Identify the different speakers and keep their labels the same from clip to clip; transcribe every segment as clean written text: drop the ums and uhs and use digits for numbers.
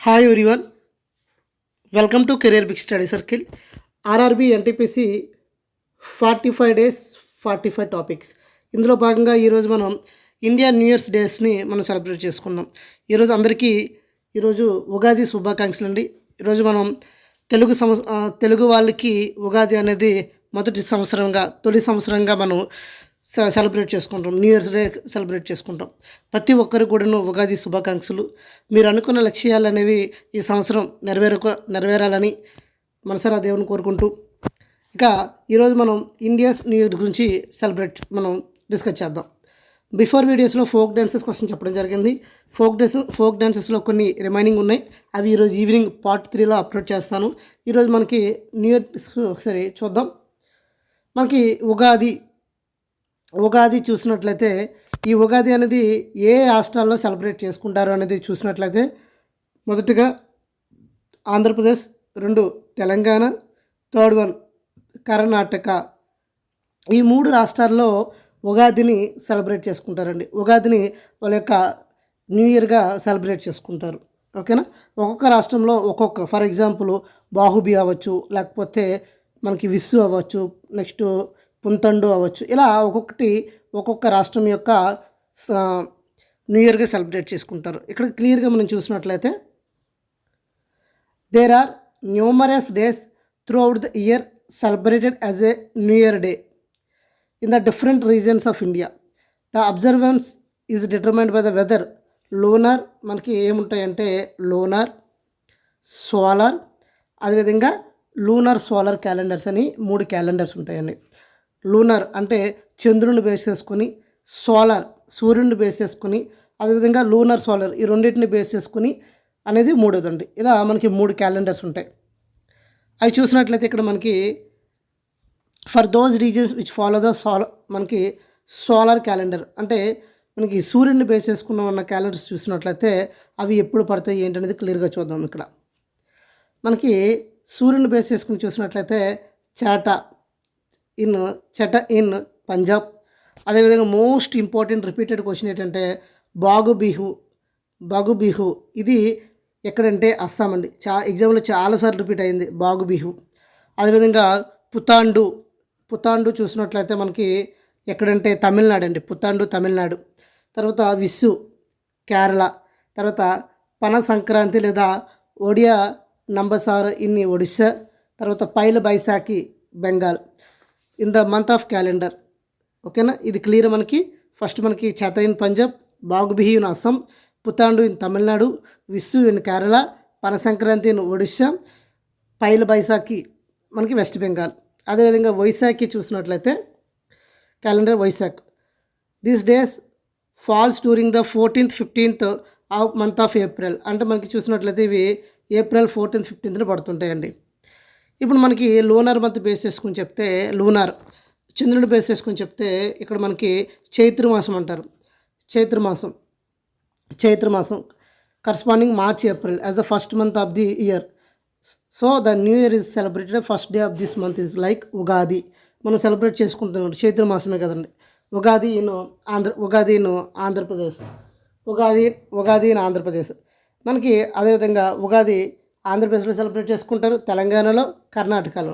Speaker 1: Hi everyone, welcome to career big study circle. RRB NTPC 45 days 45 topics. ఇందులో భాగంగా ఈరోజు మనం ఇండియా న్యూ ఇయర్స్ డేస్ని మనం సెలబ్రేట్ చేసుకున్నాం. ఈరోజు అందరికీ ఈరోజు ఉగాది శుభాకాంక్షలు అండి. ఈరోజు మనం తెలుగు వాళ్ళకి ఉగాది అనేది తొలి సంవత్సరంగా మనం సెలబ్రేట్ చేసుకుంటాం. న్యూ ఇయర్స్ డే సెలబ్రేట్ చేసుకుంటాం. ప్రతి ఒక్కరికి కూడాను ఉగాది శుభాకాంక్షలు. మీరు అనుకున్న లక్ష్యాలు అనేవి ఈ సంవత్సరం నెరవేరాలని మనసారా దేవుని కోరుకుంటూ, ఇక ఈరోజు మనం ఇండియాస్ న్యూ ఇయర్ గురించి మనం డిస్కస్ చేద్దాం. బిఫోర్ వీడియోస్లో ఫోక్ డ్యాన్సెస్ క్వశ్చన్ చెప్పడం జరిగింది. ఫోక్ డ్యాన్సెస్లో కొన్ని రిమైనింగ్ ఉన్నాయి. అవి ఈరోజు ఈవినింగ్ పార్ట్ 3లో అప్లోడ్ చేస్తాను. ఈరోజు మనకి న్యూ ఇయర్ ఒకసారి చూద్దాం. మనకి ఉగాది చూసినట్లయితే ఈ ఉగాది అనేది ఏ రాష్ట్రాల్లో సెలబ్రేట్ చేసుకుంటారు అనేది చూసినట్లయితే మొదటిగా ఆంధ్రప్రదేశ్, 2 తెలంగాణ, థర్డ్ వన్ కర్ణాటక. ఈ 3 రాష్ట్రాల్లో ఉగాదిని సెలబ్రేట్ చేసుకుంటారండి. ఉగాదిని వాళ్ళ యొక్క న్యూ ఇయర్గా సెలబ్రేట్ చేసుకుంటారు. ఓకేనా. ఒక్కొక్క రాష్ట్రంలో ఫర్ ఎగ్జాంపుల్ బాహుబి అవ్వచ్చు, లేకపోతే మనకి విస్సు అవ్వచ్చు, నెక్స్ట్ పుంతండు అవ్వచ్చు. ఇలా ఒక్కొక్క రాష్ట్రం యొక్క న్యూ ఇయర్గా సెలబ్రేట్ చేసుకుంటారు. ఇక్కడ క్లియర్గా మనం చూసినట్లయితే there are numerous days throughout the year celebrated as a new year day in the different regions of India. The observance is determined by the weather. Lunar మనకి ఏముంటాయంటే లూనర్, సోలార్, అదేవిధంగా lunar solar calendars అని 3 calendars ఉంటాయండి. Lunar అంటే చంద్రుని base చేసుకొని, solar సూర్యుడిని base చేసుకొని, అదేవిధంగా లూనర్ సోలార్ ఈ రెండింటిని బేస్ చేసుకొని అనేది 3వదండి. ఇలా మనకి 3 క్యాలెండర్స్ ఉంటాయి. అవి చూసినట్లయితే ఇక్కడ మనకి for those reasons which follow the మనకి సోలార్ క్యాలెండర్ అంటే మనకి సూర్యుడిని బేస్ చేసుకున్న ఉన్న క్యాలెండర్స్ చూసినట్లయితే అవి ఎప్పుడు పడతాయి ఏంటనేది క్లియర్గా చూద్దాం. ఇక్కడ మనకి సూర్యుడిని బేస్ చేసుకుని చూసినట్లయితే చాట ఇన్ పంజాబ్. అదేవిధంగా మోస్ట్ ఇంపార్టెంట్ రిపీటెడ్ క్వశ్చన్ ఏంటంటే బాగు బిహు ఇది ఎక్కడంటే అస్సాం అండి. ఎగ్జామ్లో చాలాసార్లు రిపీట్ అయింది బాగు బిహు. అదేవిధంగా పుతాండు చూసినట్లయితే మనకి ఎక్కడంటే తమిళనాడు అండి. పుతాండు తమిళనాడు. తర్వాత విస్సు కేరళ. తర్వాత పన సంక్రాంతి లేదా ఒడియా నంబసార్ ఇన్ని ఒడిస్సా. తర్వాత Pohela Baisakhi Bengal in the month of calendar. ఓకేనా. ఇది క్లియర్. మనకి ఫస్ట్ మనకి చేత in Punjab, Bohagbihu in Assam, Puthandu in Tamil Nadu, Vishu in Kerala, Pana Sankranti in Odisha, Pohela Baisakhi మనకి వెస్ట్ బెంగాల్. అదేవిధంగా వైశాఖి చూసినట్లయితే calendar Vaisakh. These days falls during the 14th 15th of month of April. అంటే మనకి చూసినట్లయితే ఇవి ఏప్రిల్ 14th 15th పడుతుంటాయండి. ఇప్పుడు మనకి లూనర్ మంత్ బేస్ చేసుకుని చెప్తే లూనార్ చంద్రుని బేస్ చేసుకుని చెప్తే ఇక్కడ మనకి చైత్రమాసం అంటారు. చైత్రమాసం corresponding March April as the first month of the year. So the new year is celebrated first day of this month is like Ugadi. మనం సెలబ్రేట్ చేసుకుంటున్నాం చైత్రమాసమే కదండి. ఉగాది ఇన్ ఆంధ్రప్రదేశ్. ఉగాది ఇన్ ఆంధ్రప్రదేశ్. మనకి అదేవిధంగా ఉగాది ఆంధ్రప్రదేశ్లో సెలబ్రేట్ చేసుకుంటారు, తెలంగాణలో, కర్ణాటకలో.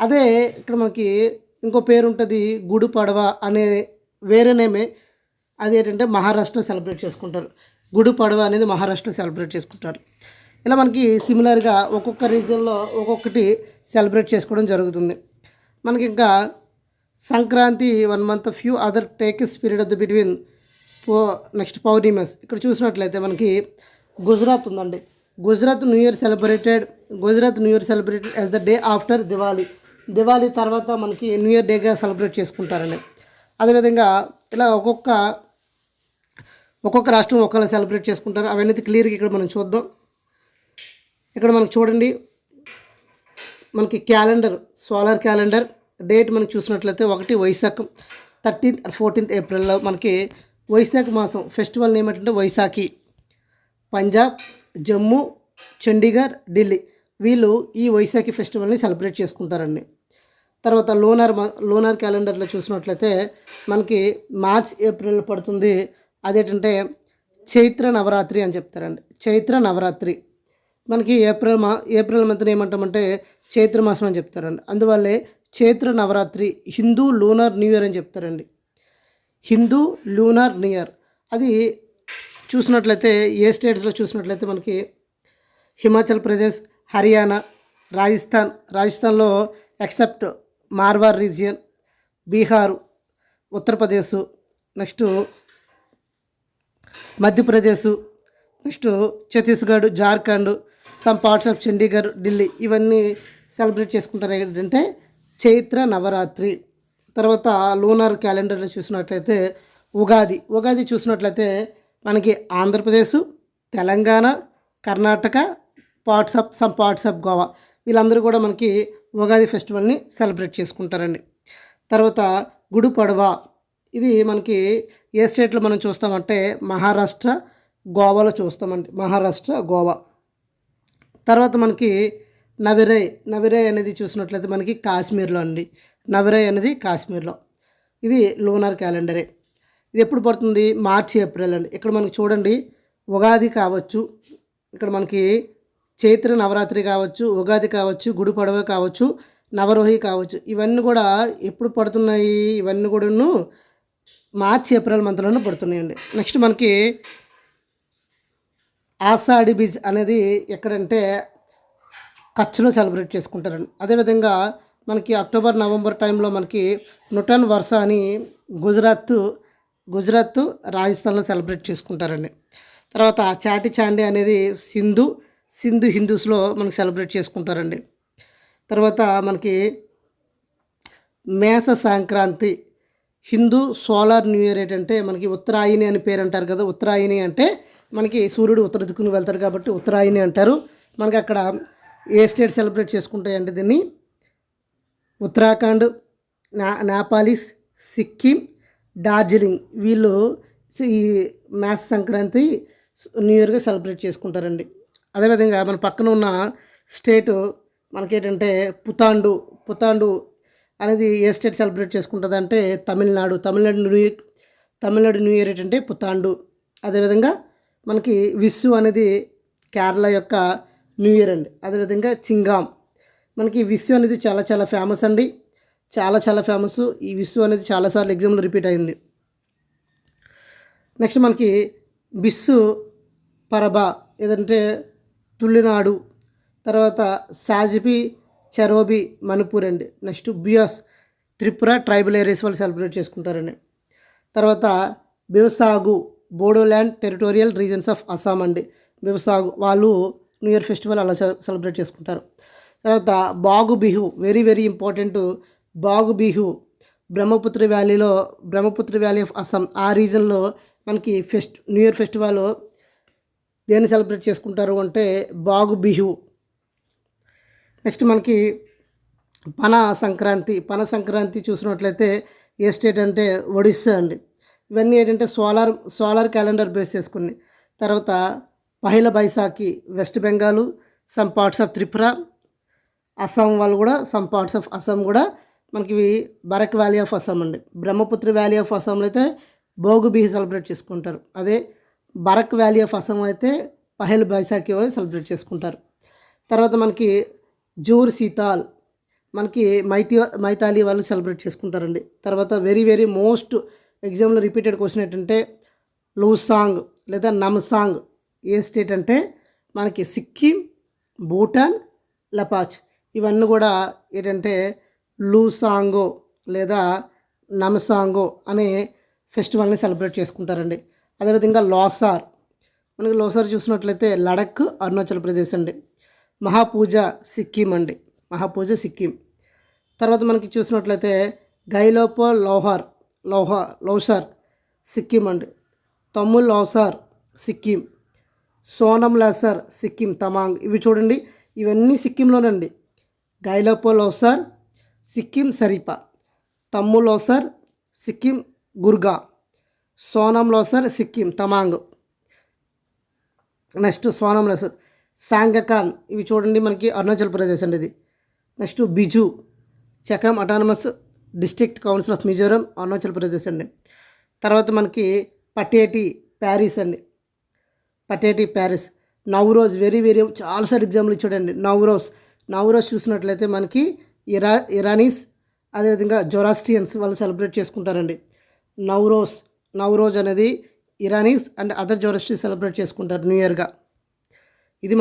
Speaker 1: అదే ఇక్కడ మనకి ఇంకో పేరు ఉంటుంది గుడి పడవ అనే వేరే నేమే. అదేంటంటే మహారాష్ట్రలో సెలబ్రేట్ చేసుకుంటారు. గుడి పడవ అనేది మహారాష్ట్రలో సెలబ్రేట్ చేసుకుంటారు. ఇలా మనకి సిమిలర్గా ఒక్కొక్క రీజియన్లో ఒక్కొక్కటి సెలబ్రేట్ చేసుకోవడం జరుగుతుంది. మనకి ఇంకా Sankranti 1 month, few other takes period of the between next పౌర్ణిమస్. ఇక్కడ చూసినట్లయితే మనకి గుజరాత్ ఉందండి. Gujarat new year celebrated as the day after Diwali తర్వాత మనకి న్యూ ఇయర్ డేగా సెలబ్రేట్ చేసుకుంటారండి. అదేవిధంగా ఇలా ఒక్కొక్క రాష్ట్రం ఒకళ్ళు సెలబ్రేట్ చేసుకుంటారు. అవన్నీ క్లియర్గా ఇక్కడ మనం చూద్దాం. ఇక్కడ మనకు చూడండి మనకి క్యాలెండర్ సోలార్ క్యాలెండర్ డేట్ మనకి చూసినట్లయితే 1 వైశాఖం 13th or 14th ఏప్రిల్లో మనకి వైశాఖ మాసం ఫెస్టివల్ నేమ్ ఏంటంటే వైశాఖి. పంజాబ్, జమ్మూ, చండీగఢ్, ఢిల్లీ వీళ్ళు ఈ వైశాఖి ఫెస్టివల్ని సెలబ్రేట్ చేసుకుంటారండి. తర్వాత లోనార్ క్యాలెండర్లో చూసినట్లయితే మనకి మార్చ్ ఏప్రిల్ పడుతుంది. అదేంటంటే చైత్ర నవరాత్రి అని చెప్తారండి. చైత్ర నవరాత్రి మనకి ఏప్రిల్ మంత్ని ఏమంటామంటే చైత్ర మాసం అని చెప్తారండి. అందువల్లే Chaitra Navaratri Hindu lunar new year అని చెప్తారండి. హిందూ లూనర్ న్యూ ఇయర్ అది చూసినట్లయితే ఏ స్టేట్స్లో చూసినట్లయితే మనకి హిమాచల్ ప్రదేశ్, హర్యానా, రాజస్థాన్లో except Marwar region, Bihar, Uttar Pradesh, next Madhya Pradesh, next Chhattisgarh, Jharkhand, some parts of Chandigarh, Delhi ఇవన్నీ సెలబ్రేట్ చేసుకుంటారు. ఏంటంటే చైత్ర నవరాత్రి. తర్వాత లూనార్ క్యాలెండర్లో చూసినట్లయితే ఉగాది చూసినట్లయితే మనకి Andhra Pradesh, Telangana, Karnataka, some parts of Goa వీళ్ళందరూ కూడా మనకి ఉగాది ఫెస్టివల్ని సెలబ్రేట్ చేసుకుంటారండి. తర్వాత గుడి పడవా ఇది మనకి ఏ స్టేట్లో మనం చూస్తామంటే మహారాష్ట్ర, గోవాలో చూస్తామండి. మహారాష్ట్ర, గోవా. తర్వాత మనకి నవిరై అనేది చూసినట్లయితే మనకి కాశ్మీర్లో అండి. నవిరై అనేది కాశ్మీర్లో. ఇది లూనార్ క్యాలెండరే. ఇది ఎప్పుడు పడుతుంది? మార్చి, ఏప్రిల్ అండి. ఇక్కడ మనకి చూడండి ఉగాది కావచ్చు, ఇక్కడ మనకి చైత్ర నవరాత్రి కావచ్చు, ఉగాది కావచ్చు, గుడి పడవ కావచ్చు, నవరోహి కావచ్చు, ఇవన్నీ కూడా ఎప్పుడు పడుతున్నాయి? ఇవన్నీ కూడాను మార్చి, ఏప్రిల్ మంత్లోనే పడుతున్నాయండి. నెక్స్ట్ మనకి ఆషాఢి బీజ్ అనేది ఎక్కడంటే కచ్లో సెలబ్రేట్ చేసుకుంటారండి. అదేవిధంగా మనకి అక్టోబర్, నవంబర్ టైంలో మనకి నుటన్ వర్ష అని గుజరాత్, రాజస్థాన్లో సెలబ్రేట్ చేసుకుంటారండి. తర్వాత చాటి చాండి అనేది సింధు హిందూస్లో మనకి సెలబ్రేట్ చేసుకుంటారండి. తర్వాత మనకి మేష Sankranti Hindu solar new year ఏంటంటే మనకి ఉత్తరాయణి అని పేరు అంటారు కదా. ఉత్తరాయణి అంటే మనకి సూర్యుడు ఉత్తర దిక్కును వెళ్తారు కాబట్టి ఉత్తరాయణి అంటారు. మనకి అక్కడ ఏ స్టేట్ సెలబ్రేట్ చేసుకుంటాయి అంటే దీన్ని ఉత్తరాఖండ్, నేపాలీస్, సిక్కిం, డార్జిలింగ్ వీళ్ళు ఈ మేష సంక్రాంతి న్యూ ఇయర్గా సెలబ్రేట్ చేసుకుంటారండి. అదేవిధంగా మన పక్కన ఉన్న స్టేటు మనకేంటంటే పుతాండు అనేది ఏ స్టేట్ సెలబ్రేట్ చేసుకుంటుంది అంటే తమిళనాడు న్యూ ఇయర్ ఏంటంటే పుతాండు. అదేవిధంగా మనకి విస్సు అనేది కేరళ యొక్క న్యూ ఇయర్ అండి. అదేవిధంగా చింగామ్ మనకి విస్సు అనేది చాలా ఫేమస్ అండి. చాలా ఫేమస్. ఈ విస్సు అనేది చాలాసార్లు ఎగ్జామ్లో రిపీట్ అయింది. నెక్స్ట్ మనకి బిస్సు పరబా ఏదంటే తుళినాడు. తర్వాత సాజిపి చరోబి మణిపూర్ అండి. నెక్స్ట్ బియాస్ త్రిపుర ట్రైబల్ ఏరియాస్ వాళ్ళు సెలబ్రేట్ చేసుకుంటారండి. తర్వాత Bwisagu Bodoland territorial regions of Assam అండి. బెవసాగు వాళ్ళు న్యూ ఇయర్ ఫెస్టివల్ అలా సెలబ్రేట్ చేసుకుంటారు. తర్వాత Bohag Bihu very important. Bohag Bihu Brahmaputra valley of Assam ఆ రీజన్లో మనకి న్యూ ఇయర్ ఫెస్టివల్ దేన్ని సెలబ్రేట్ చేసుకుంటారు అంటే బాగు బిహు. నెక్స్ట్ మనకి పన సంక్రాంతి చూసినట్లయితే ఏ స్టేట్ అంటే ఒడిస్సా అండి. ఇవన్నీ ఏంటంటే సోలార్ క్యాలెండర్ బేస్ చేసుకుని. తర్వాత Pohela Baisakhi west Bengal, some parts of Tripura, Assam వాళ్ళు కూడా సమ్ పార్ట్స్ ఆఫ్ అస్సాం కూడా మనకి బరక్ వ్యాలీ ఆఫ్ అస్సాం అండి. బ్రహ్మపుత్ర వ్యాలీ ఆఫ్ అస్సాంలో అయితే భోగు బిహు సెలబ్రేట్ చేసుకుంటారు. అదే బరక్ వ్యాలీ ఆఫ్ అస్సాం అయితే పహిల్ బైసాఖి సెలబ్రేట్ చేసుకుంటారు. తర్వాత మనకి జూర్ సీతాల్ మనకి మైతాలి వాళ్ళు సెలబ్రేట్ చేసుకుంటారండి. తర్వాత వెరీ మోస్ట్ ఎగ్జామ్లో రిపీటెడ్ క్వశ్చన్ ఏంటంటే లూసాంగ్ లేదా నమ్సాంగ్ ఏ స్టేట్ అంటే మనకి సిక్కిం, భూటాన్, లపాచ్ ఇవన్నీ కూడా ఏంటంటే లూసాంగో లేదా నమ్సాంగో అనే ఫెస్టివల్ని సెలబ్రేట్ చేసుకుంటారండి. అదేవిధంగా మనకి లోసార్ చూసినట్లయితే లడక్ అరుణాచల్ ప్రదేశ్ అండి. మహాపూజ సిక్కిం. తర్వాత మనకి చూసినట్లయితే గైలోపో లౌసార్ సిక్కిం అండి. తమ్ముల్ లౌసార్ సిక్కిం, సోనం లాసర్ సిక్కిం, తమాంగ్ ఇవి చూడండి ఇవన్నీ సిక్కింలోనండి. గైలోపో లౌసార్ సిక్కిం సరిపా, తమ్ముల్ లౌసార్ సిక్కిం గుర్గా, సోనం లౌసార్ సిక్కిం తమాంగ్. నెక్స్ట్ సోనం లౌసార్ సాంగకాన్ ఇవి చూడండి మనకి అరుణాచల్ ప్రదేశ్ అండి ఇది. Next Bizu Chakma autonomous district council of Mizoram Arunachal Pradesh అండి. తర్వాత మనకి పటేటి ప్యారిస్ నవరోజ్ వెరీ చాలాసార్లు ఎగ్జామ్లు ఇచ్చాడండి. నవరోజ్ చూసినట్లయితే మనకి ఇరానీస్ అదేవిధంగా జొరాస్ట్రియన్స్ వాళ్ళు సెలబ్రేట్ చేసుకుంటారండి. నవరోజ్ అనేది ఇరానీస్ అండ్ అదర్ జొరాస్ట్రియన్స్ సెలబ్రేట్ చేసుకుంటారు న్యూ ఇయర్గా. ఇవి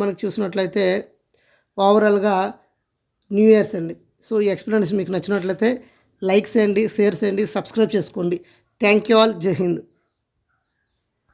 Speaker 1: మనకి చూసినట్లయితే ఓవరాల్గా న్యూ ఇయర్స్ అండి. సో ఈ ఎక్స్ప్లెనేషన్ మీకు నచ్చినట్లయితే లైక్ చేయండి, షేర్ చేయండి, సబ్స్క్రైబ్ చేసుకోండి. Thank you all. జై హింద్.